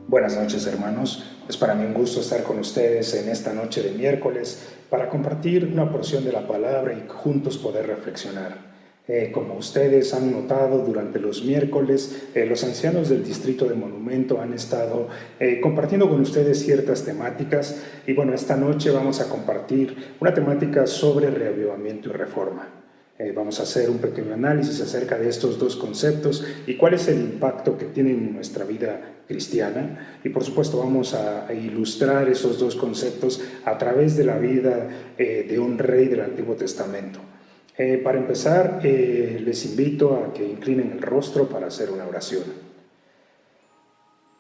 Buenas noches, hermanos. Es para mí un gusto estar con ustedes en esta noche de miércoles para compartir una porción de la palabra y juntos poder reflexionar. Como ustedes han notado durante los miércoles, los ancianos del Distrito de Monumento han estado compartiendo con ustedes ciertas temáticas y bueno, esta noche vamos a compartir una temática sobre reavivamiento y reforma. Vamos a hacer un pequeño análisis acerca de estos dos conceptos y cuál es el impacto que tienen en nuestra vida cristiana. Y por supuesto vamos a ilustrar esos dos conceptos a través de la vida de un rey del Antiguo Testamento. Para empezar, les invito a que inclinen el rostro para hacer una oración.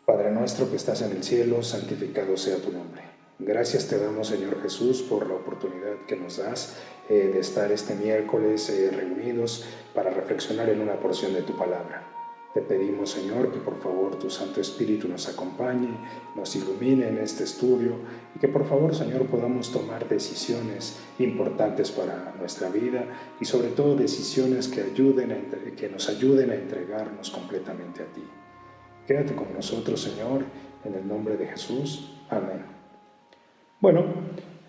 Padre nuestro que estás en el cielo, santificado sea tu nombre. Gracias te damos, Señor Jesús, por la oportunidad que nos das de estar este miércoles reunidos para reflexionar en una porción de tu palabra. Te pedimos, Señor, que por favor tu Santo Espíritu nos acompañe, nos ilumine en este estudio y que por favor, Señor, podamos tomar decisiones importantes para nuestra vida y sobre todo decisiones que nos ayuden a entregarnos completamente a ti. Quédate con nosotros, Señor, en el nombre de Jesús. Amén. Bueno,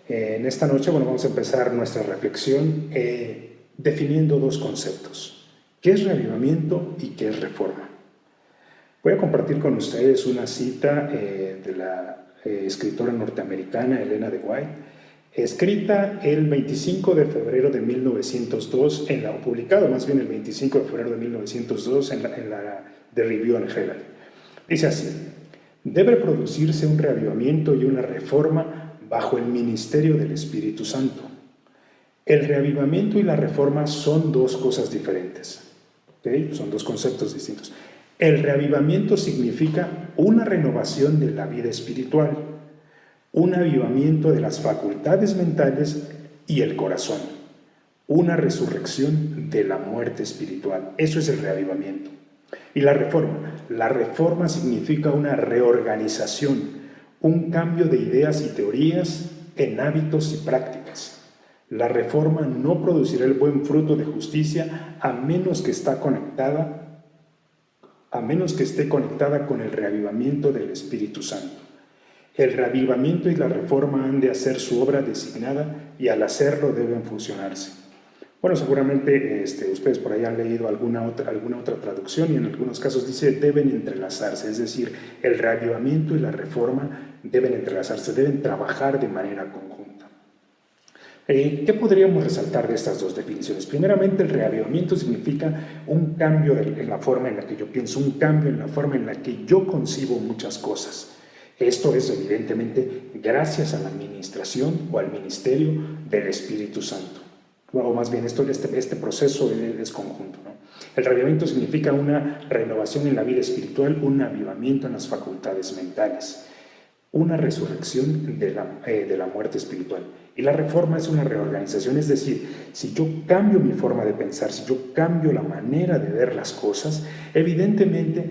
en esta noche vamos a empezar nuestra reflexión definiendo dos conceptos. ¿Qué es reavivamiento y qué es reforma? Voy a compartir con ustedes una cita de la escritora norteamericana Elena de White, escrita el 25 de febrero de 1902, publicado más bien el 25 de febrero de 1902 en la The Review and Herald. Dice así: debe producirse un reavivamiento y una reforma bajo el ministerio del Espíritu Santo. El reavivamiento y la reforma son dos cosas diferentes, ¿okay? Son dos conceptos distintos. El reavivamiento significa una renovación de la vida espiritual, un avivamiento de las facultades mentales y el corazón, una resurrección de la muerte espiritual. Eso es el reavivamiento. Y la reforma significa una reorganización, un cambio de ideas y teorías en hábitos y prácticas. La reforma no producirá el buen fruto de justicia a menos que esté conectada con el reavivamiento del Espíritu Santo. El reavivamiento y la reforma han de hacer su obra designada y al hacerlo deben fusionarse. Bueno, seguramente ustedes por ahí han leído alguna otra traducción y en algunos casos dice deben entrelazarse, es decir, el reavivamiento y la reforma deben entrelazarse, deben trabajar de manera conjunta. ¿Qué podríamos resaltar de estas dos definiciones? Primeramente, el reavivamiento significa un cambio en la forma en la que yo pienso, un cambio en la forma en la que yo concibo muchas cosas. Esto es evidentemente gracias a la administración o al ministerio del Espíritu Santo. O más bien, este proceso es conjunto, ¿no? El reavivamiento significa una renovación en la vida espiritual, un avivamiento en las facultades mentales, una resurrección de la muerte espiritual. Y la reforma es una reorganización, es decir, si yo cambio mi forma de pensar, si yo cambio la manera de ver las cosas, evidentemente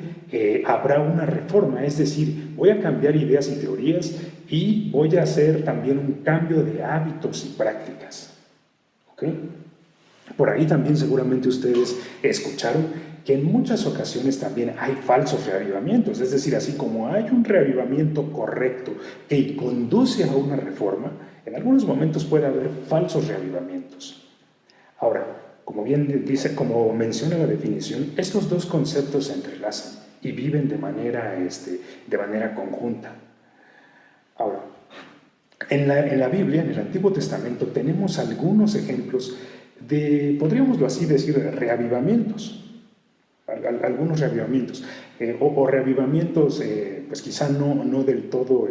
habrá una reforma, es decir, voy a cambiar ideas y teorías y voy a hacer también un cambio de hábitos y prácticas. ¿Okay? Por ahí también seguramente ustedes escucharon que en muchas ocasiones también hay falsos reavivamientos, es decir, así como hay un reavivamiento correcto que conduce a una reforma, en algunos momentos puede haber falsos reavivamientos. Ahora, como bien dice, como menciona la definición, estos dos conceptos se entrelazan y viven de manera conjunta. Ahora, en la Biblia, en el Antiguo Testamento, tenemos algunos ejemplos de, podríamoslo así decir, reavivamientos. Algunos reavivamientos. O reavivamientos, pues quizá no del todo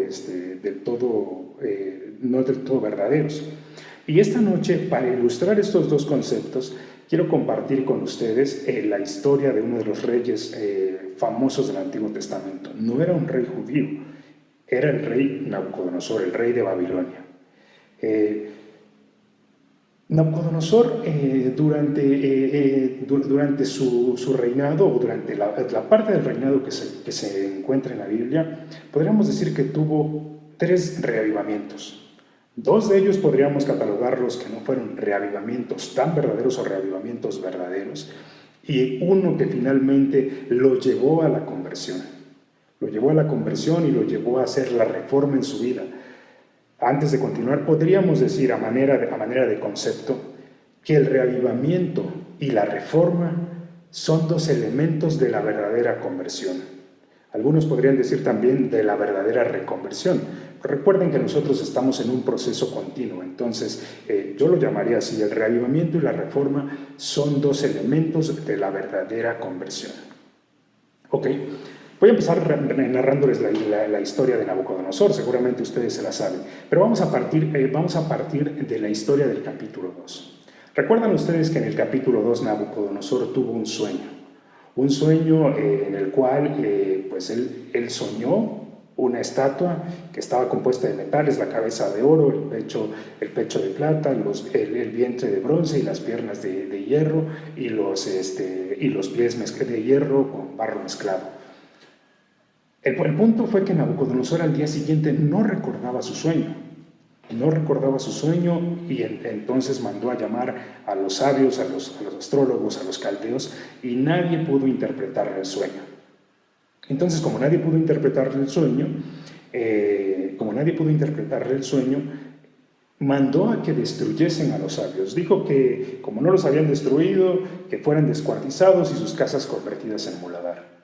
verdaderos. Y esta noche, para ilustrar estos dos conceptos, quiero compartir con ustedes la historia de uno de los reyes famosos del Antiguo Testamento. No era un rey judío, era el rey Nabucodonosor, el rey de Babilonia. Nabucodonosor, durante su reinado, o durante la parte del reinado que se encuentra en la Biblia, podríamos decir que tuvo 3 reavivamientos. 2 de ellos podríamos catalogarlos que no fueron reavivamientos tan verdaderos o reavivamientos verdaderos, y uno que finalmente lo llevó a la conversión. Lo llevó a la conversión y lo llevó a hacer la reforma en su vida. Antes de continuar, podríamos decir a manera de concepto que el reavivamiento y la reforma son dos elementos de la verdadera conversión. Algunos podrían decir también de la verdadera reconversión. Recuerden que nosotros estamos en un proceso continuo, entonces yo lo llamaría así: el reavivamiento y la reforma son dos elementos de la verdadera conversión. Ok, voy a empezar narrándoles la historia de Nabucodonosor, seguramente ustedes se la saben, pero vamos a partir de la historia del capítulo 2. Recuerdan ustedes que en el capítulo 2 Nabucodonosor tuvo un sueño en el cual pues él soñó una estatua que estaba compuesta de metales: la cabeza de oro, el pecho de plata, el vientre de bronce y las piernas de hierro y los pies de hierro con barro mezclado. El punto fue que Nabucodonosor al día siguiente no recordaba su sueño y entonces mandó a llamar a los sabios, a los astrólogos, a los caldeos, y nadie pudo interpretar el sueño. Entonces, como nadie pudo interpretarle el sueño, mandó a que destruyesen a los sabios. Dijo que, como no los habían destruido, que fueran descuartizados y sus casas convertidas en muladar.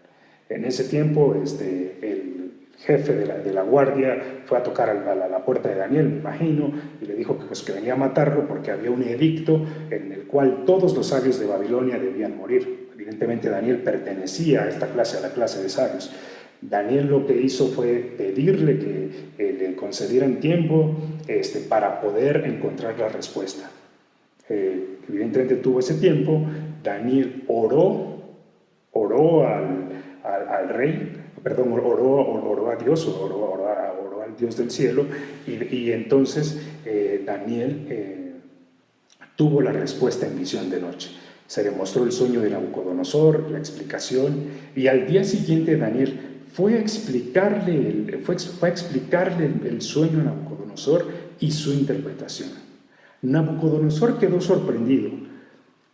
En ese tiempo, el jefe de la guardia fue a tocar a la puerta de Daniel, me imagino, y le dijo que venía a matarlo porque había un edicto en el cual todos los sabios de Babilonia debían morir. Evidentemente Daniel pertenecía a la clase de sabios. Daniel lo que hizo fue pedirle que le concedieran tiempo para poder encontrar la respuesta. Evidentemente tuvo ese tiempo. Daniel oró al rey, oró a Dios, oró al Dios del cielo, y entonces Daniel tuvo la respuesta en visión de noche. Se le mostró el sueño de Nabucodonosor, la explicación, y al día siguiente Daniel fue a explicarle el sueño a Nabucodonosor y su interpretación. Nabucodonosor quedó sorprendido.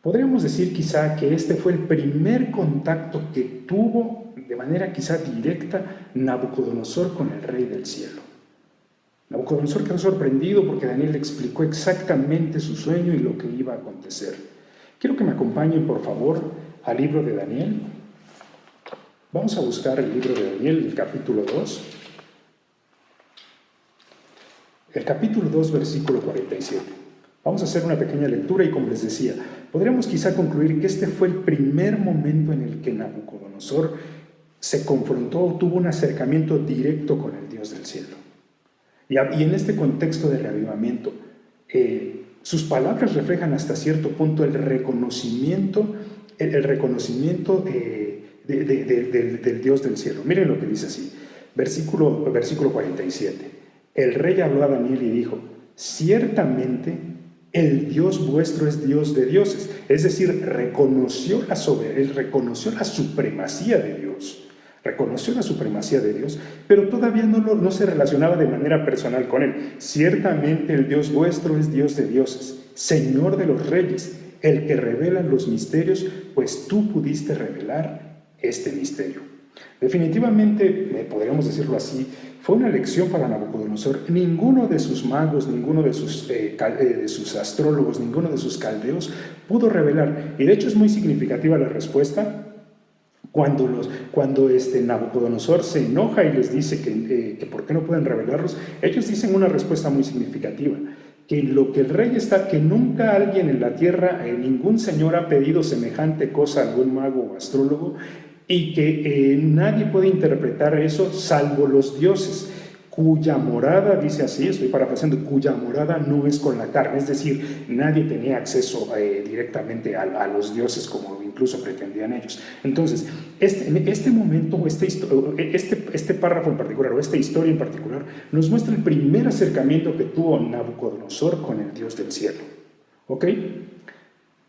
Podríamos decir quizá que este fue el primer contacto que tuvo de manera quizá directa Nabucodonosor con el Rey del Cielo. Nabucodonosor quedó sorprendido porque Daniel le explicó exactamente su sueño y lo que iba a acontecer. Quiero que me acompañen, por favor, al libro de Daniel. Vamos a buscar el libro de Daniel, el capítulo 2. El capítulo 2, versículo 47. Vamos a hacer una pequeña lectura y, como les decía, podríamos quizá concluir que este fue el primer momento en el que Nabucodonosor se confrontó, tuvo un acercamiento directo con el Dios del cielo. Y en este contexto de reavivamiento, sus palabras reflejan hasta cierto punto el reconocimiento del Dios del cielo. Miren lo que dice así, versículo 47. El rey habló a Daniel y dijo: ciertamente el Dios vuestro es Dios de dioses. Es decir, reconoció la supremacía de Dios. Reconoció la supremacía de Dios, pero todavía no se relacionaba de manera personal con él. Ciertamente el Dios vuestro es Dios de dioses, Señor de los reyes, el que revela los misterios, pues tú pudiste revelar este misterio. Definitivamente, podríamos decirlo así, fue una lección para Nabucodonosor. Ninguno de sus magos, ninguno de sus astrólogos, ninguno de sus caldeos pudo revelar. Y de hecho es muy significativa la respuesta. Cuando Nabucodonosor se enoja y les dice que por qué no pueden revelarlos, ellos dicen una respuesta muy significativa: que lo que el rey que nunca alguien en la tierra, ningún señor ha pedido semejante cosa a algún mago o astrólogo, y que nadie puede interpretar eso salvo los dioses, cuya morada, dice así, estoy parafraseando, cuya morada no es con la carne. Es decir, nadie tenía acceso directamente a los dioses como incluso pretendían ellos. Entonces, este momento, este párrafo en particular, o esta historia en particular, nos muestra el primer acercamiento que tuvo Nabucodonosor con el Dios del cielo. ¿Ok?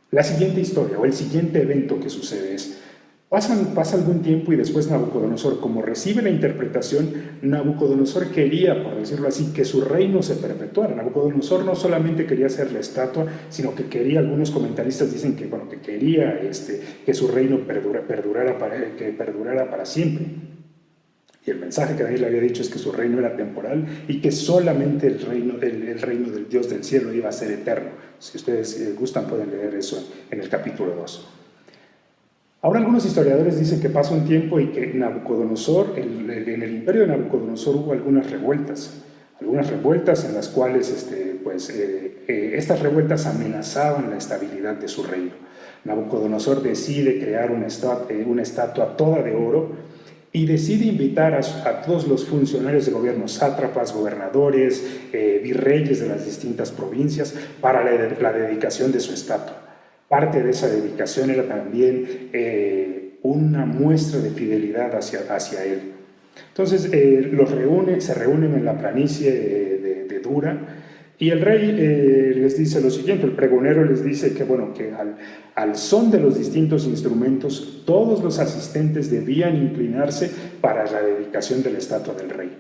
La siguiente historia, o el siguiente evento que sucede es: pasa algún tiempo y después Nabucodonosor, como recibe la interpretación, Nabucodonosor quería, por decirlo así, que su reino se perpetuara. Nabucodonosor no solamente quería hacer la estatua, sino que quería, algunos comentaristas dicen que quería que su reino perdurara para siempre. Y el mensaje que Daniel había dicho es que su reino era temporal y que solamente el reino del Dios del cielo iba a ser eterno. Si ustedes gustan, pueden leer eso en el capítulo 2. Ahora algunos historiadores dicen que pasa un tiempo y que Nabucodonosor, en el imperio de Nabucodonosor hubo algunas revueltas en las cuales estas revueltas amenazaban la estabilidad de su reino. Nabucodonosor decide crear una estatua toda de oro y decide invitar a todos los funcionarios de gobierno, sátrapas, gobernadores, virreyes de las distintas provincias, para la dedicación de su estatua. Parte de esa dedicación era también una muestra de fidelidad hacia él. Entonces se reúnen en la planicie de Dura, y el rey les dice lo siguiente, el pregonero les dice que al son de los distintos instrumentos, todos los asistentes debían inclinarse para la dedicación de la estatua del rey.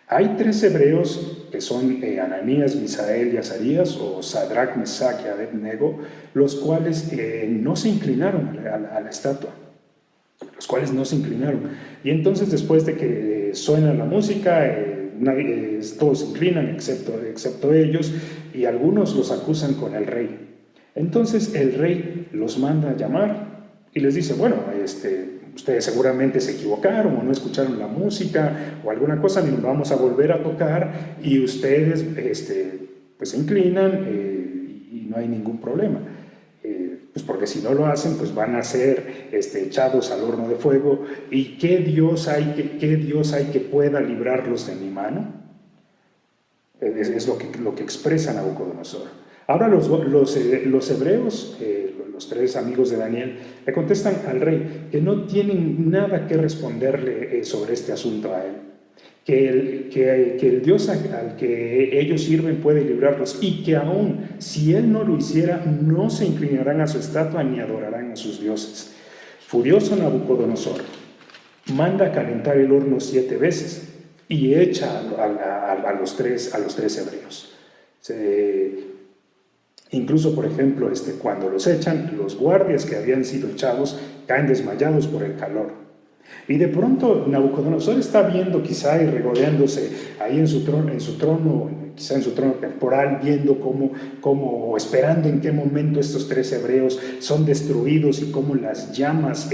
Hay 3 hebreos, que son Ananías, Misael y Azarías, o Sadrach, Mesach y Abednego, los cuales no se inclinaron a la estatua. Y entonces, después de que suena la música, todos se inclinan excepto ellos, y algunos los acusan con el rey. Entonces el rey los manda a llamar y les dice, ustedes seguramente se equivocaron o no escucharon la música o alguna cosa, y nos vamos a volver a tocar y ustedes se inclinan y no hay ningún problema. Pues porque si no lo hacen, pues van a ser echados al horno de fuego. ¿Y qué Dios hay que pueda librarlos de mi mano? Es lo que expresa Nabucodonosor. Ahora los hebreos, los 3 amigos de Daniel, le contestan al rey que no tienen nada que responderle sobre este asunto a él. Que el Dios al que ellos sirven puede librarlos, y que aún si él no lo hiciera, no se inclinarán a su estatua ni adorarán a sus dioses. Furioso, Nabucodonosor manda a calentar el horno 7 veces y echa a los tres hebreos. Incluso, por ejemplo, cuando los echan, los guardias que habían sido echados caen desmayados por el calor. Y de pronto Nabucodonosor está viendo, quizá, y regodeándose ahí en su trono, quizá en su trono temporal, viendo cómo esperando en qué momento estos 3 hebreos son destruidos y cómo las llamas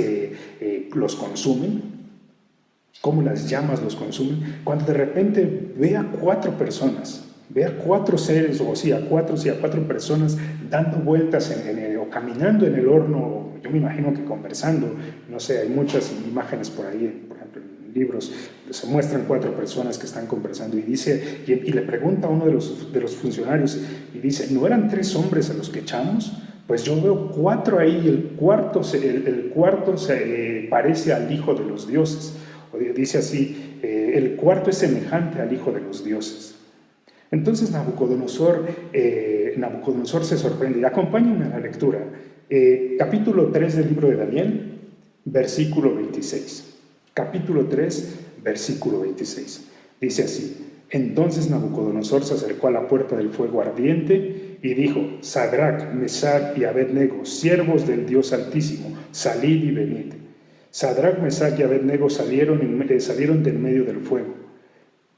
los consumen. Cuando de repente ve a 4 personas, ve a 4 seres, a 4 personas dando vueltas o caminando en el horno. Yo me imagino que conversando, no sé, hay muchas imágenes por ahí, por ejemplo, en libros, se muestran 4 personas que están conversando, y le pregunta a uno de los funcionarios, y dice, ¿no eran 3 hombres a los que echamos? Pues yo veo 4 ahí, y el cuarto se parece al hijo de los dioses. O dice así, el cuarto es semejante al hijo de los dioses. Entonces Nabucodonosor se sorprende. Acompáñenme a la lectura. Capítulo 3 del libro de Daniel, versículo 26. Capítulo 3, versículo 26. Dice así: Entonces Nabucodonosor se acercó a la puerta del fuego ardiente y dijo: Sadrach, Mesach y Abednego, siervos del Dios Altísimo, salid y venid. Sadrach, Mesach y Abednego salieron del medio del fuego.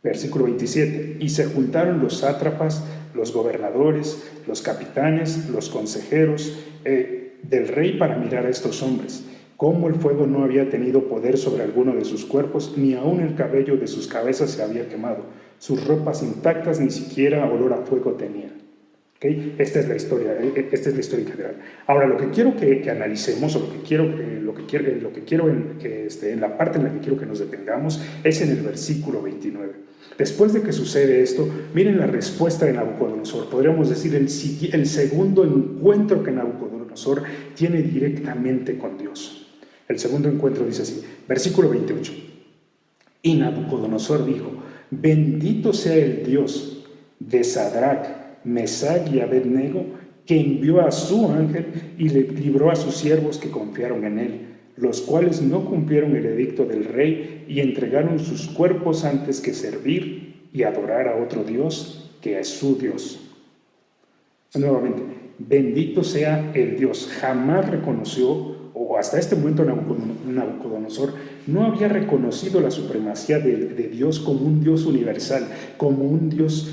Versículo 27. Y se juntaron los sátrapas, los gobernadores, los capitanes, los consejeros del rey para mirar a estos hombres, cómo el fuego no había tenido poder sobre alguno de sus cuerpos, ni aun el cabello de sus cabezas se había quemado. Sus ropas intactas ni siquiera olor a fuego tenían. ¿Okay? Esta es la historia general. Ahora, lo que quiero que analicemos, o en la parte en la que quiero que nos detengamos, es en el versículo 29. Después de que sucede esto, miren la respuesta de Nabucodonosor. Podríamos decir el segundo encuentro que Nabucodonosor tiene directamente con Dios. El segundo encuentro dice así, versículo 28. Y Nabucodonosor dijo: Bendito sea el Dios de Sadrach, Mesach y Abednego, que envió a su ángel y le libró a sus siervos que confiaron en él, los cuales no cumplieron el edicto del rey y entregaron sus cuerpos antes que servir y adorar a otro Dios que es su Dios. Nuevamente, bendito sea el Dios. Jamás reconoció, o hasta este momento Nabucodonosor no había reconocido la supremacía de Dios como un Dios universal, como un Dios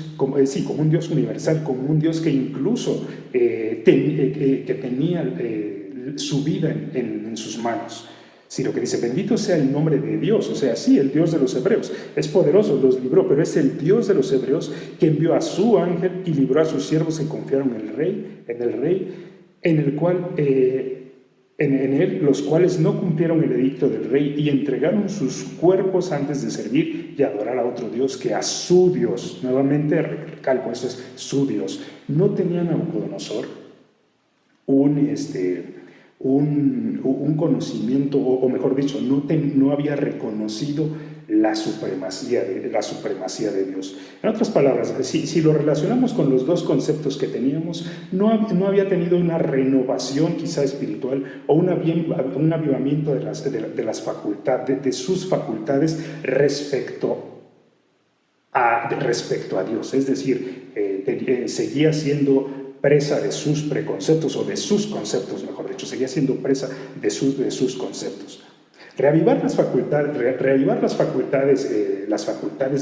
universal, como un Dios que incluso que tenía su vida en sus manos. Sino que dice, bendito sea el nombre de Dios, o sea, sí, el Dios de los hebreos, es poderoso, los libró, pero es el Dios de los hebreos que envió a su ángel y libró a sus siervos que confiaron en el rey, en el cual, en él, los cuales no cumplieron el edicto del rey y entregaron sus cuerpos antes de servir y adorar a otro Dios que a su Dios. Nuevamente recalco, esto es su Dios. No tenía Nabucodonosor un conocimiento, o mejor dicho, no había reconocido la supremacía de Dios. En otras palabras, si lo relacionamos con los dos conceptos que teníamos, no había tenido una renovación quizá espiritual o un avivamiento de sus facultades respecto a Dios. Es decir, seguía siendo presa de sus preconceptos, o de sus conceptos, mejor dicho, seguía siendo presa de sus conceptos. Reavivar las facultades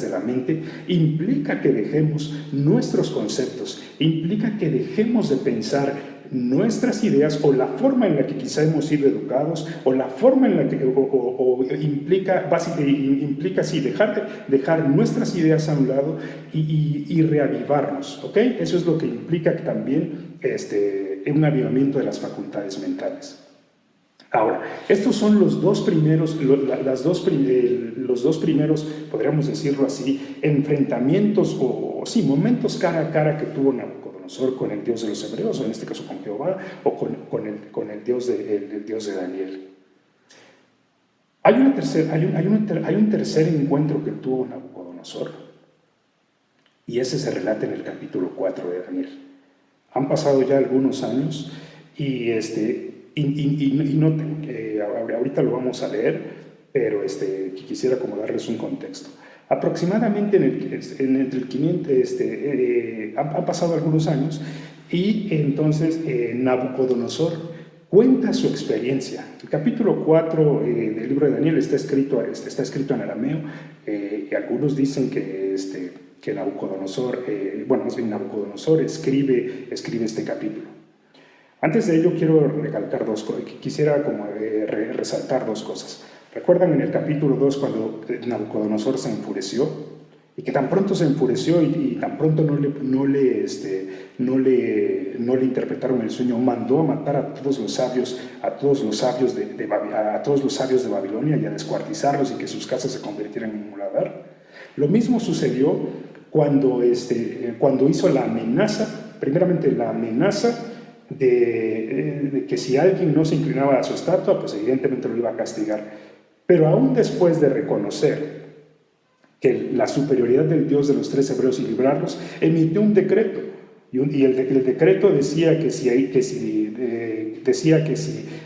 de la mente implica que dejemos nuestros conceptos, implica que dejemos de pensar nuestras ideas o la forma en la que quizá hemos sido educados, o la forma en la que implica sí, dejar nuestras ideas a un lado y reavivarnos, ¿ok? Eso es lo que implica también un avivamiento de las facultades mentales. Ahora, estos son los dos primeros, podríamos decirlo así, enfrentamientos momentos cara a cara que tuvo Nabucodonosor con el Dios de los hebreos, o en este caso con Jehová, o con el Dios de Daniel. Hay un tercer encuentro que tuvo Nabucodonosor, y ese se relata en el capítulo 4 de Daniel. Han pasado ya algunos años y noten, ahorita lo vamos a leer, pero quisiera como darles un contexto. Aproximadamente en el 500, han pasado algunos años, y entonces Nabucodonosor cuenta su experiencia. El capítulo 4 del libro de Daniel está escrito en arameo, y algunos dicen que Nabucodonosor, Nabucodonosor escribe este capítulo. Antes de ello quiero recalcar quisiera resaltar dos cosas. ¿Recuerdan en el capítulo 2 cuando Nabucodonosor se enfureció? Y que tan pronto se enfureció y tan pronto no le interpretaron el sueño, mandó a matar a todos los sabios de Babilonia, y a descuartizarlos, y que sus casas se convirtieran en muladar. Lo mismo sucedió cuando hizo la amenaza, primeramente la amenaza de que si alguien no se inclinaba a su estatua, pues evidentemente lo iba a castigar. Pero aún después de reconocer que la superioridad del Dios de los tres hebreos y librarlos, emitió un decreto. Y el decreto decía que si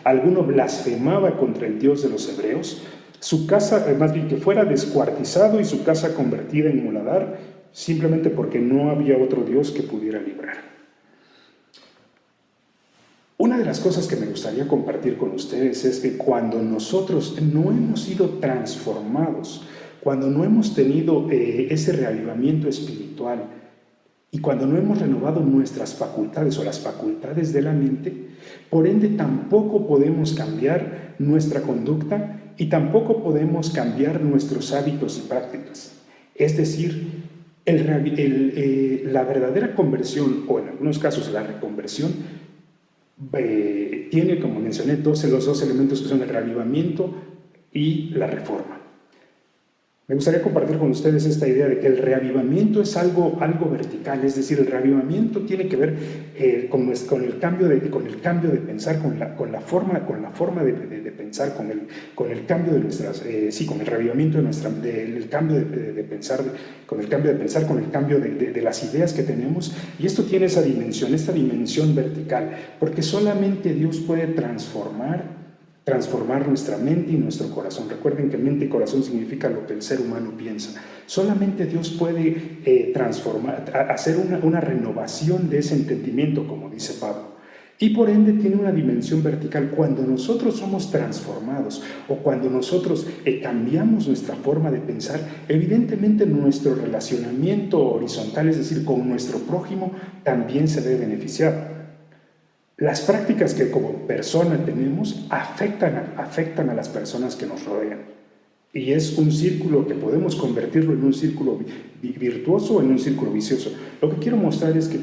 alguno blasfemaba contra el Dios de los hebreos, su casa, más bien que fuera descuartizado y su casa convertida en muladar, simplemente porque no había otro Dios que pudiera librar. Una de las cosas que me gustaría compartir con ustedes es que cuando nosotros no hemos sido transformados, cuando no hemos tenido ese reavivamiento espiritual, y cuando no hemos renovado nuestras facultades o las facultades de la mente, por ende tampoco podemos cambiar nuestra conducta y tampoco podemos cambiar nuestros hábitos y prácticas. Es decir, la verdadera conversión, o en algunos casos la reconversión, tiene, como mencioné, los dos elementos que son el reavivamiento y la reforma. Me gustaría compartir con ustedes esta idea de que el reavivamiento es algo vertical, es decir, el reavivamiento tiene que ver con el cambio de pensar, con la forma de pensar, con el cambio de nuestras, con el reavivamiento del cambio de pensar, con el cambio de pensar, con el cambio de las ideas que tenemos. Y esto tiene esta dimensión vertical, porque solamente Dios puede transformar nuestra mente y nuestro corazón. Recuerden que mente y corazón significa lo que el ser humano piensa. Solamente Dios puede hacer una renovación de ese entendimiento, como dice Pablo. y por ende tiene una dimensión vertical. Cuando nosotros somos transformados o cuando nosotros cambiamos nuestra forma de pensar, evidentemente nuestro relacionamiento horizontal, es decir, con nuestro prójimo, también se debe beneficiar. Las prácticas que como persona tenemos afectan a las personas que nos rodean. Y es un círculo que podemos convertirlo en un círculo virtuoso o en un círculo vicioso. Lo que quiero mostrar es que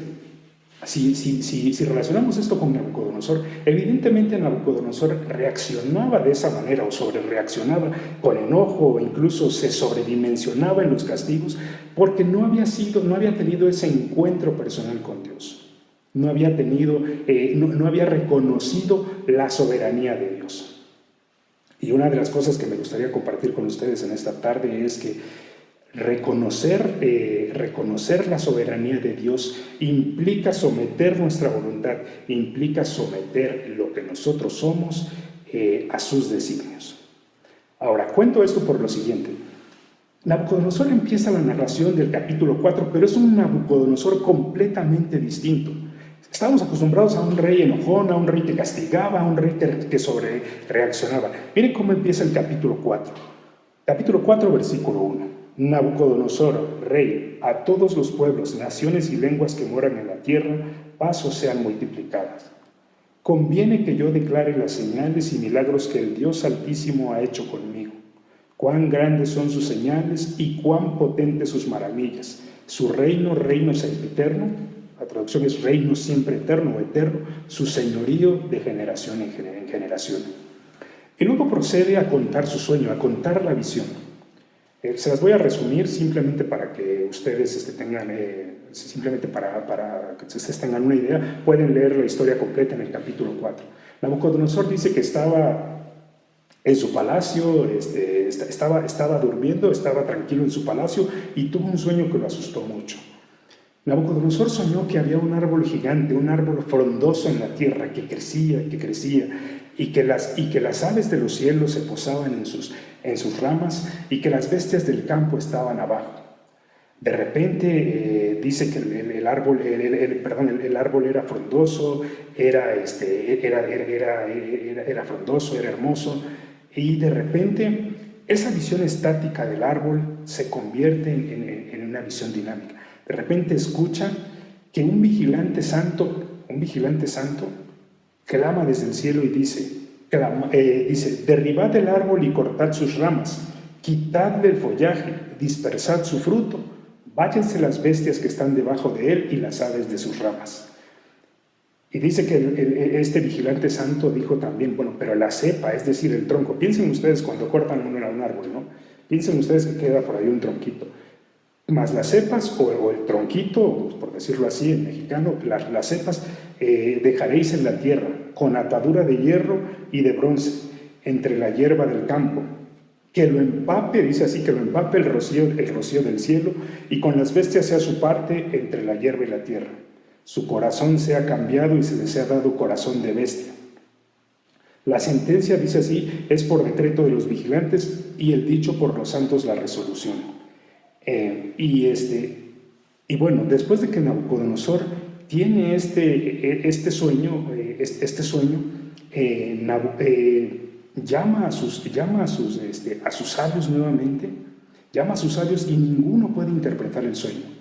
si relacionamos esto con Nabucodonosor, evidentemente Nabucodonosor reaccionaba de esa manera o sobrereaccionaba con enojo o incluso se sobredimensionaba en los castigos porque no había tenido ese encuentro personal con Dios. No había reconocido la soberanía de Dios. Y una de las cosas que me gustaría compartir con ustedes en esta tarde es que reconocer la soberanía de Dios implica someter nuestra voluntad, implica someter lo que nosotros somos a sus designios. Ahora, cuento esto por lo siguiente. Nabucodonosor empieza la narración del capítulo 4, pero es un Nabucodonosor completamente distinto. Estábamos acostumbrados a un rey enojón, a un rey que castigaba, a un rey que sobrereaccionaba. Miren cómo empieza el capítulo 4. Capítulo 4, versículo 1. Nabucodonosor, rey, a todos los pueblos, naciones y lenguas que moran en la tierra, paz os sean multiplicadas. Conviene que yo declare las señales y milagros que el Dios Altísimo ha hecho conmigo. Cuán grandes son sus señales y cuán potentes sus maravillas. Su reino sempiterno, la traducción es reino siempre eterno o eterno, su señorío de generación en generación. Y luego procede a contar su sueño, a contar la visión. Se las voy a resumir simplemente para que ustedes tengan una idea. Pueden leer la historia completa en el capítulo 4. Nabucodonosor dice que estaba en su palacio, estaba durmiendo, estaba tranquilo en su palacio y tuvo un sueño que lo asustó mucho. Nabucodonosor soñó que había un árbol gigante, un árbol frondoso en la tierra que crecía y que las aves de los cielos se posaban en sus ramas y que las bestias del campo estaban abajo. De repente dice que el árbol era frondoso, era frondoso, era hermoso, y de repente esa visión estática del árbol se convierte en una visión dinámica. De repente escucha que un vigilante santo clama desde el cielo y dice, derribad el árbol y cortad sus ramas, quitadle el follaje, dispersad su fruto, váyanse las bestias que están debajo de él y las aves de sus ramas. Y dice que este vigilante santo dijo también, pero la cepa, es decir, el tronco, piensen ustedes cuando cortan un árbol, ¿no? Piensen ustedes que queda por ahí un tronquito, más las cepas o el tronquito, por decirlo así en mexicano, las cepas dejaréis en la tierra, con atadura de hierro y de bronce, entre la hierba del campo, que lo empape, dice así, que lo empape el rocío del cielo, y con las bestias sea su parte entre la hierba y la tierra. Su corazón sea cambiado y se le sea dado corazón de bestia. La sentencia, dice así, es por decreto de los vigilantes y el dicho por los santos la resolución. Después de que Nabucodonosor tiene este sueño, llama a sus sabios nuevamente, llama a sus sabios y ninguno puede interpretar el sueño.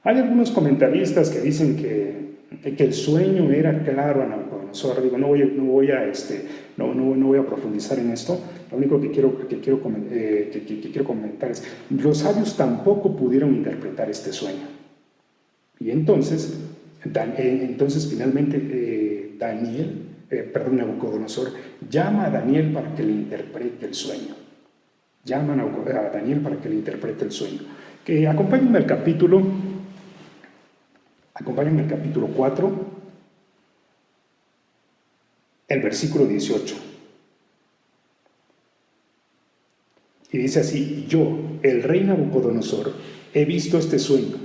Hay algunos comentaristas que dicen que el sueño era claro a Nabucodonosor. Digo, no voy a profundizar en esto. Lo único que quiero comentar es, los sabios tampoco pudieron interpretar este sueño. Y entonces finalmente Nabucodonosor llama a Daniel para que le interprete el sueño. Acompáñenme al capítulo 4, el versículo 18. Y dice así: yo, el rey Nabucodonosor, he visto este sueño.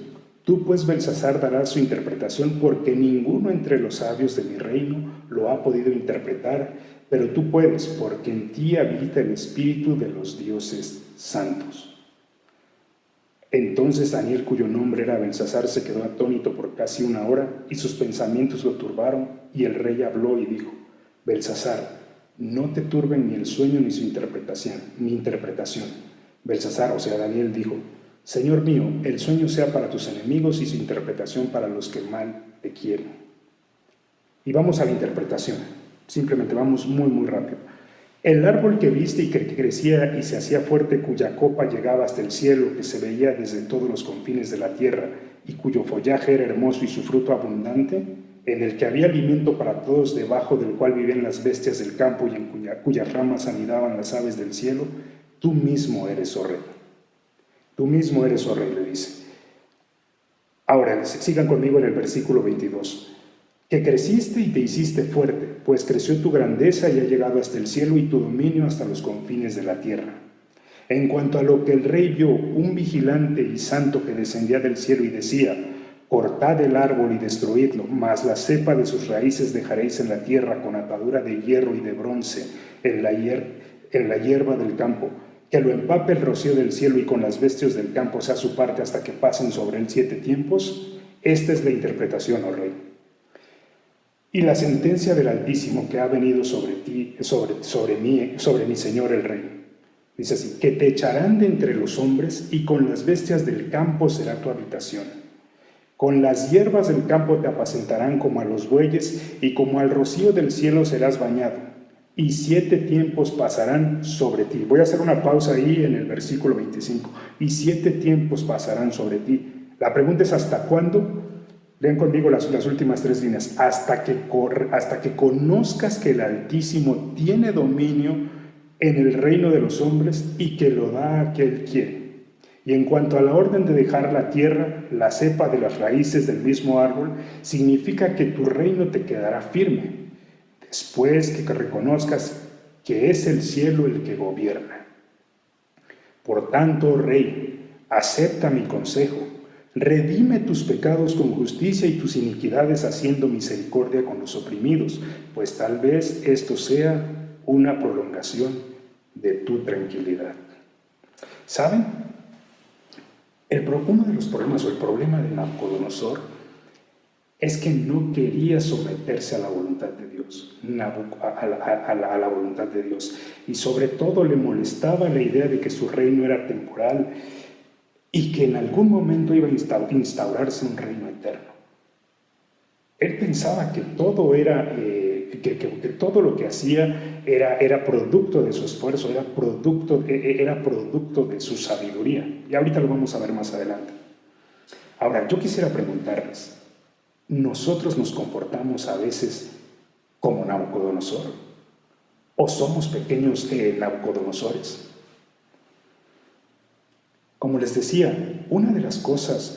Tú, pues, Belsasar, darás su interpretación, porque ninguno entre los sabios de mi reino lo ha podido interpretar, pero tú puedes, porque en ti habita el espíritu de los dioses santos. Entonces Daniel, cuyo nombre era Belsasar, se quedó atónito por casi una hora y sus pensamientos lo turbaron, y el rey habló y dijo: Belsasar, no te turben ni el sueño ni su interpretación. Belsasar, o sea Daniel, dijo: Señor mío, el sueño sea para tus enemigos y su interpretación para los que mal te quieren. Y vamos a la interpretación, simplemente vamos muy rápido. El árbol que viste y que crecía y se hacía fuerte, cuya copa llegaba hasta el cielo, que se veía desde todos los confines de la tierra, y cuyo follaje era hermoso y su fruto abundante, en el que había alimento para todos, debajo del cual vivían las bestias del campo y en cuyas ramas anidaban las aves del cielo, tú mismo eres, oh rey. Tú mismo eres, oh rey, le dice. Ahora, sigan conmigo en el versículo 22. Que creciste y te hiciste fuerte, pues creció tu grandeza y ha llegado hasta el cielo y tu dominio hasta los confines de la tierra. En cuanto a lo que el rey vio, un vigilante y santo que descendía del cielo y decía: cortad el árbol y destruidlo, mas la cepa de sus raíces dejaréis en la tierra con atadura de hierro y de bronce en la hierba del campo, que lo empape el rocío del cielo y con las bestias del campo sea su parte hasta que pasen sobre él 7 tiempos. Esta es la interpretación, oh rey. Y la sentencia del Altísimo que ha venido sobre ti, sobre mi Señor el Rey. Dice así: que te echarán de entre los hombres y con las bestias del campo será tu habitación. Con las hierbas del campo te apacentarán como a los bueyes y como al rocío del cielo serás bañado. Y 7 tiempos pasarán sobre ti. Voy a hacer una pausa ahí en el versículo 25. Y 7 tiempos pasarán sobre ti. La pregunta es: ¿hasta cuándo? Lean conmigo las últimas 3 líneas. Hasta que conozcas que el Altísimo tiene dominio en el reino de los hombres y que lo da a quien quiere. Y en cuanto a la orden de dejar la tierra, la cepa de las raíces del mismo árbol, significa que tu reino te quedará firme, después que reconozcas que es el cielo el que gobierna. Por tanto, Rey, acepta mi consejo. Redime tus pecados con justicia y tus iniquidades haciendo misericordia con los oprimidos, pues tal vez esto sea una prolongación de tu tranquilidad. ¿Saben? Uno de los problemas o el problema de Nabucodonosor es que no quería someterse a la voluntad de Dios, a la voluntad de Dios. Y sobre todo le molestaba la idea de que su reino era temporal y que en algún momento iba a instaurarse un reino eterno. Él pensaba que todo que todo lo que hacía era producto de su esfuerzo, era producto de su sabiduría. Y ahorita lo vamos a ver más adelante. Ahora, yo quisiera preguntarles, ¿nosotros nos comportamos a veces como Nabucodonosor? ¿O somos pequeños Nabucodonosores? Como les decía, una de las cosas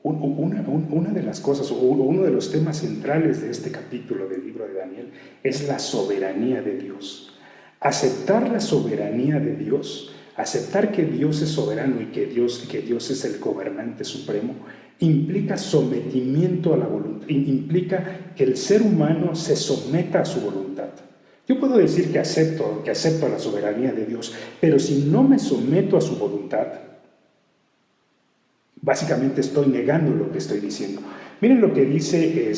o uno de los temas centrales de este capítulo del libro de Daniel es la soberanía de Dios. Aceptar la soberanía de Dios, aceptar que Dios es soberano y que Dios es el gobernante supremo, implica sometimiento a la voluntad, implica que el ser humano se someta a su voluntad. Yo puedo decir que acepto la soberanía de Dios, pero si no me someto a su voluntad, básicamente estoy negando lo que estoy diciendo. Miren lo que dice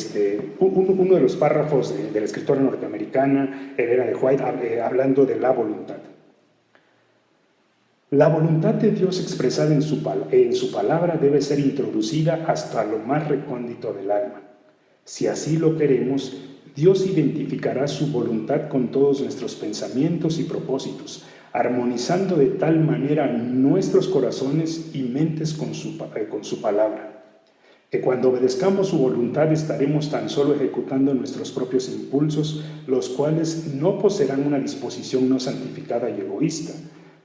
uno de los párrafos de la escritora norteamericana Elena de White, hablando de la voluntad. La voluntad de Dios expresada en su palabra debe ser introducida hasta lo más recóndito del alma. Si así lo queremos, Dios identificará su voluntad con todos nuestros pensamientos y propósitos, armonizando de tal manera nuestros corazones y mentes con su palabra, que cuando obedezcamos su voluntad estaremos tan solo ejecutando nuestros propios impulsos, los cuales no poseerán una disposición no santificada y egoísta,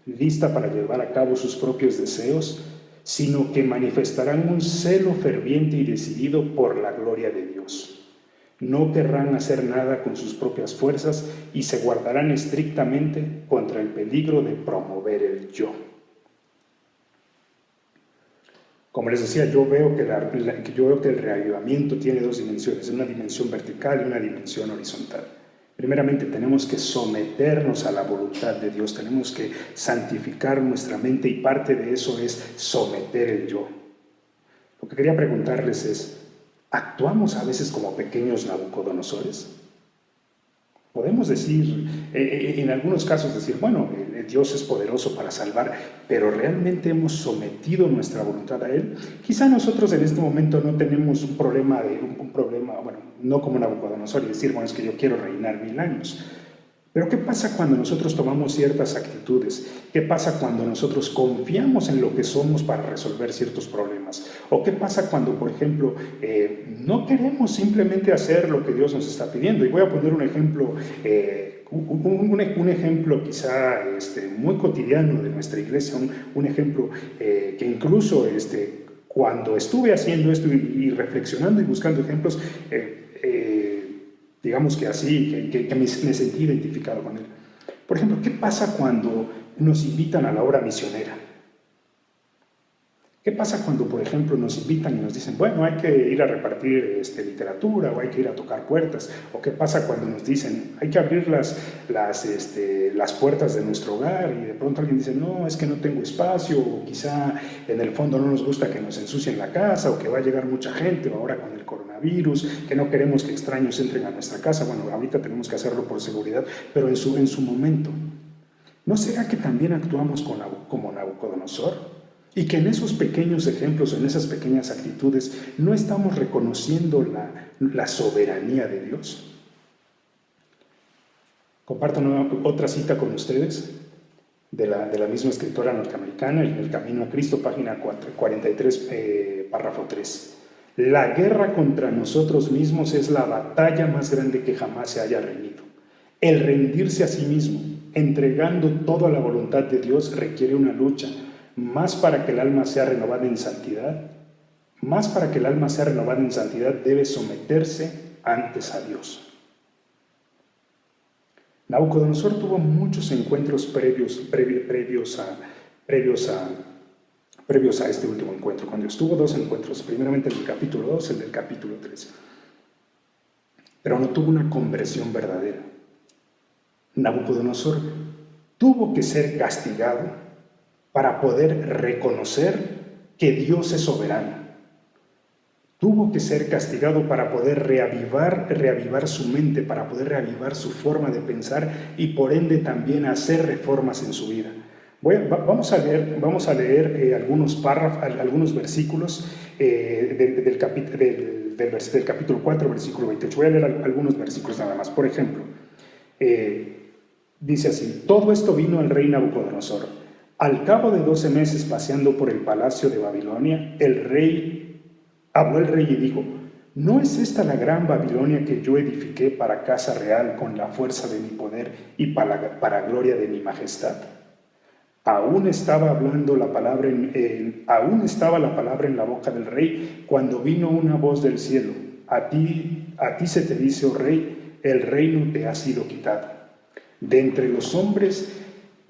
lista para llevar a cabo sus propios deseos, sino que manifestarán un celo ferviente y decidido por la gloria de Dios. No querrán hacer nada con sus propias fuerzas y se guardarán estrictamente contra el peligro de promover el yo. Como les decía, yo veo que el reavivamiento tiene 2 dimensiones, una dimensión vertical y una dimensión horizontal. Primeramente tenemos que someternos a la voluntad de Dios, tenemos que santificar nuestra mente y parte de eso es someter el yo. Lo que quería preguntarles es, ¿actuamos a veces como pequeños Nabucodonosores? Podemos decir, en algunos casos decir, bueno, Dios es poderoso para salvar, pero ¿realmente hemos sometido nuestra voluntad a Él? Quizá nosotros en este momento no tenemos un problema, bueno, no como Nabucodonosor y decir, bueno, es que yo quiero reinar 1000 años. Pero ¿qué pasa cuando nosotros tomamos ciertas actitudes? ¿Qué pasa cuando nosotros confiamos en lo que somos para resolver ciertos problemas? ¿O qué pasa cuando, por ejemplo, no queremos simplemente hacer lo que Dios nos está pidiendo? Y voy a poner un ejemplo, un ejemplo quizá muy cotidiano de nuestra iglesia, un ejemplo que incluso cuando estuve haciendo esto y reflexionando y buscando ejemplos, digamos que así, que me sentí identificado con él. Por ejemplo, ¿qué pasa cuando nos invitan a la obra misionera? ¿Qué pasa cuando, por ejemplo, nos invitan y nos dicen, bueno, hay que ir a repartir literatura o hay que ir a tocar puertas? ¿O qué pasa cuando nos dicen, hay que abrir las puertas de nuestro hogar y de pronto alguien dice, no, es que no tengo espacio o quizá en el fondo no nos gusta que nos ensucien la casa o que va a llegar mucha gente o ahora con el coronavirus, que no queremos que extraños entren a nuestra casa? Bueno, ahorita tenemos que hacerlo por seguridad, pero en su momento, ¿no será que también actuamos como Nabucodonosor? Y que en esos pequeños ejemplos, en esas pequeñas actitudes, no estamos reconociendo la soberanía de Dios. Comparto otra cita con ustedes de la misma escritora norteamericana, en El Camino a Cristo, página 43, párrafo 3. La guerra contra nosotros mismos es la batalla más grande que jamás se haya reñido. El rendirse a sí mismo, entregando todo a la voluntad de Dios, requiere una lucha, más para que el alma sea renovada en santidad, debe someterse antes a Dios. Nabucodonosor tuvo muchos encuentros previos a este último encuentro con Dios. Tuvo 2 encuentros, primeramente el del capítulo 2, el del capítulo 3. Pero no tuvo una conversión verdadera. Nabucodonosor tuvo que ser castigado para poder reconocer que Dios es soberano. Tuvo que ser castigado para poder reavivar su mente, para poder reavivar su forma de pensar y por ende también hacer reformas en su vida. Vamos a leer algunos párrafos, algunos versículos del capítulo 4, versículo 28. Voy a leer algunos versículos nada más. Por ejemplo, dice así: todo esto vino al rey Nabucodonosor. Al cabo de 12 meses paseando por el palacio de Babilonia, habló el rey y dijo: ¿no es esta la gran Babilonia que yo edifiqué para casa real con la fuerza de mi poder y para gloria de mi majestad? Aún estaba la palabra en la boca del rey cuando vino una voz del cielo: a ti se te dice, oh rey, el reino te ha sido quitado. De entre los hombres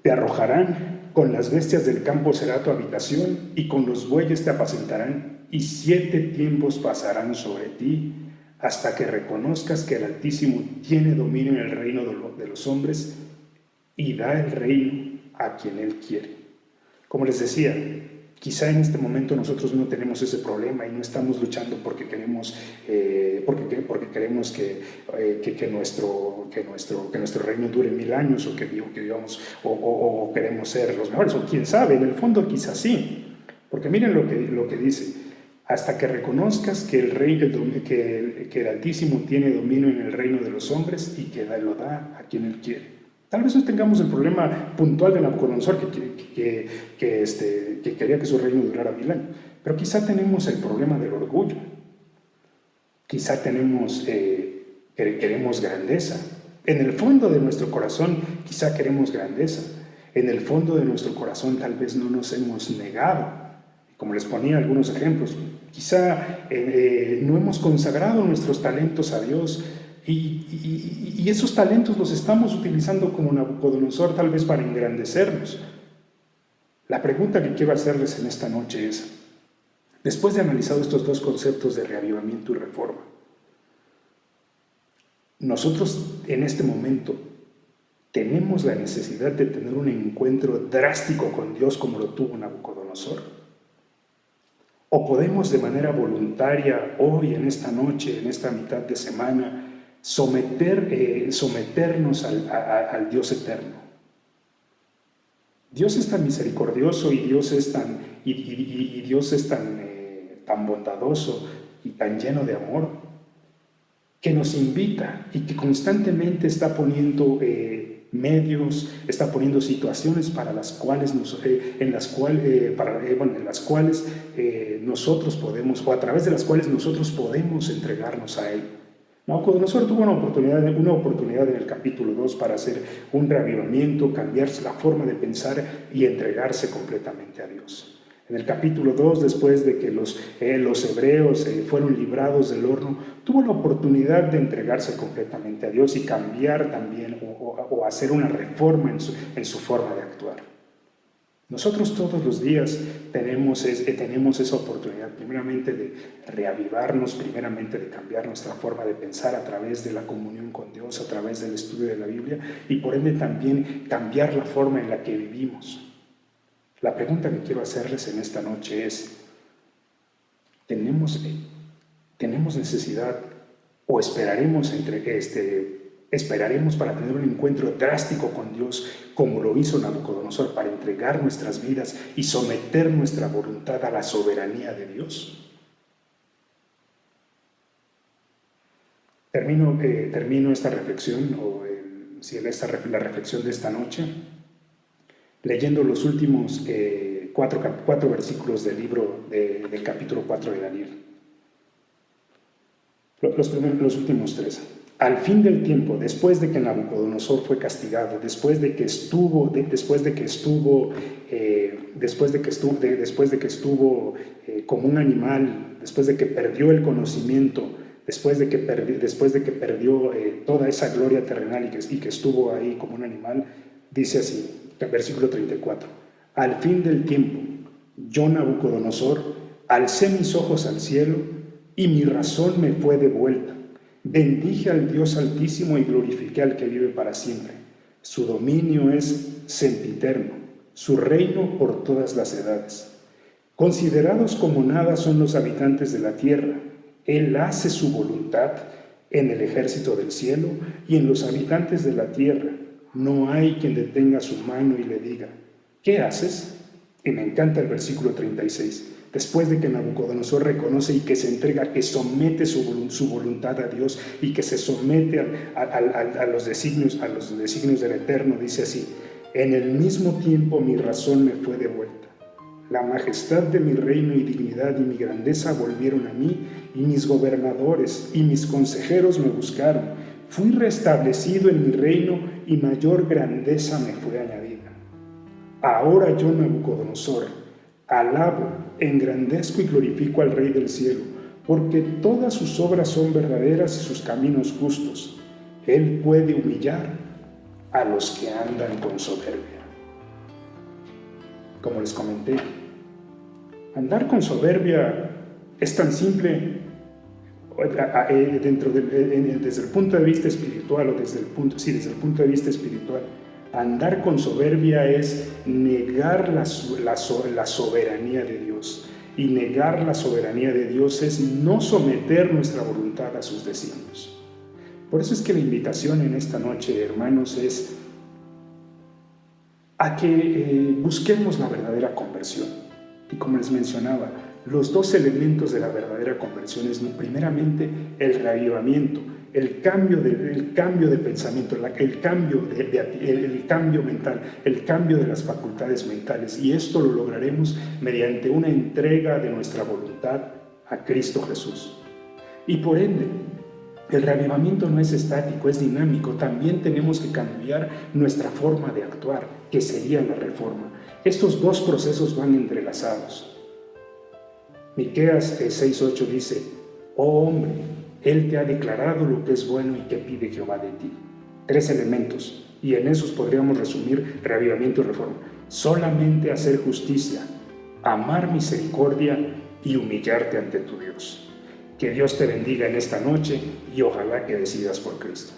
te arrojarán, con las bestias del campo será tu habitación, y con los bueyes te apacentarán, y 7 tiempos pasarán sobre ti, hasta que reconozcas que el Altísimo tiene dominio en el reino de los hombres, y da el reino a quien Él quiere. Como les decía, quizá en este momento nosotros no tenemos ese problema y no estamos luchando porque queremos que nuestro reino dure 1000 años o que vivamos o queremos ser los mejores, o quién sabe, en el fondo quizás sí, porque miren lo que dice: hasta que reconozcas que el Altísimo tiene dominio en el reino de los hombres y que lo da a quien Él quiere. Tal vez no tengamos el problema puntual de Nabucodonosor que quería que su reino durara 1000 años, pero quizá tenemos el problema del orgullo, quizá queremos grandeza. En el fondo de nuestro corazón quizá queremos grandeza, en el fondo de nuestro corazón tal vez no nos hemos negado. Como les ponía algunos ejemplos, quizá no hemos consagrado nuestros talentos a Dios, y esos talentos los estamos utilizando como Nabucodonosor, tal vez para engrandecernos. La pregunta que quiero hacerles en esta noche es: después de analizar estos 2 conceptos de reavivamiento y reforma, nosotros en este momento tenemos la necesidad de tener un encuentro drástico con Dios como lo tuvo Nabucodonosor. O podemos de manera voluntaria, hoy, en esta noche, en esta mitad de semana, someternos al Dios eterno. Dios es tan misericordioso y Dios es tan bondadoso y tan lleno de amor, que nos invita y que constantemente está poniendo medios, está poniendo situaciones para las cuales nosotros podemos, o a través de las cuales nosotros podemos entregarnos a Él. Nabucodonosor tuvo una oportunidad en el capítulo 2 para hacer un reavivamiento, cambiar la forma de pensar y entregarse completamente a Dios. En el capítulo 2, después de que los hebreos fueron librados del horno, tuvo la oportunidad de entregarse completamente a Dios y cambiar también o hacer una reforma en su forma de actuar. Nosotros todos los días tenemos esa oportunidad, primeramente de reavivarnos, primeramente de cambiar nuestra forma de pensar a través de la comunión con Dios, a través del estudio de la Biblia y por ende también cambiar la forma en la que vivimos. La pregunta que quiero hacerles en esta noche es, ¿tenemos necesidad o esperaremos para tener un encuentro drástico con Dios como lo hizo Nabucodonosor para entregar nuestras vidas y someter nuestra voluntad a la soberanía de Dios? Termino esta reflexión, la reflexión de esta noche, leyendo los últimos cuatro versículos del del capítulo 4 de Daniel. Los últimos 3. Al fin del tiempo, después de que Nabucodonosor fue castigado, después de que estuvo como un animal, después de que perdió el conocimiento, después de que perdió toda esa gloria terrenal y que estuvo ahí como un animal, dice así, versículo 34. Al fin del tiempo, yo, Nabucodonosor, alcé mis ojos al cielo y mi razón me fue devuelta. Bendije al Dios Altísimo y glorifiqué al que vive para siempre. Su dominio es sempiterno, su reino por todas las edades. Considerados como nada son los habitantes de la tierra. Él hace su voluntad en el ejército del cielo y en los habitantes de la tierra. No hay quien detenga su mano y le diga, ¿qué haces? Y me encanta el versículo 36. Después de que Nabucodonosor reconoce y que se entrega, que somete su voluntad a Dios y que se somete a los designios del Eterno, dice así, en el mismo tiempo mi razón me fue devuelta. La majestad de mi reino y dignidad y mi grandeza volvieron a mí, y mis gobernadores y mis consejeros me buscaron. Fui restablecido en mi reino y mayor grandeza me fue añadida. Ahora yo, Nabucodonosor, alabo, engrandezco y glorifico al Rey del cielo, porque todas sus obras son verdaderas y sus caminos justos. Él puede humillar a los que andan con soberbia. Como les comenté, andar con soberbia es tan simple desde el punto de vista espiritual desde el punto de vista espiritual. Andar con soberbia es negar la soberanía de Dios. Y negar la soberanía de Dios es no someter nuestra voluntad a sus designios. Por eso es que la invitación en esta noche, hermanos, es a que busquemos la verdadera conversión. Y como les mencionaba, los dos elementos de la verdadera conversión es primeramente el reavivamiento, el cambio de pensamiento, el cambio mental, el cambio de las facultades mentales. Y esto lo lograremos mediante una entrega de nuestra voluntad a Cristo Jesús. Y por ende, el reavivamiento no es estático, es dinámico. También tenemos que cambiar nuestra forma de actuar, que sería la reforma. Estos dos procesos van entrelazados. Miqueas 6:8 dice, oh hombre, Él te ha declarado lo que es bueno y que pide Jehová de ti. 3 elementos, y en esos podríamos resumir reavivamiento y reforma. Solamente hacer justicia, amar misericordia y humillarte ante tu Dios. Que Dios te bendiga en esta noche y ojalá que decidas por Cristo.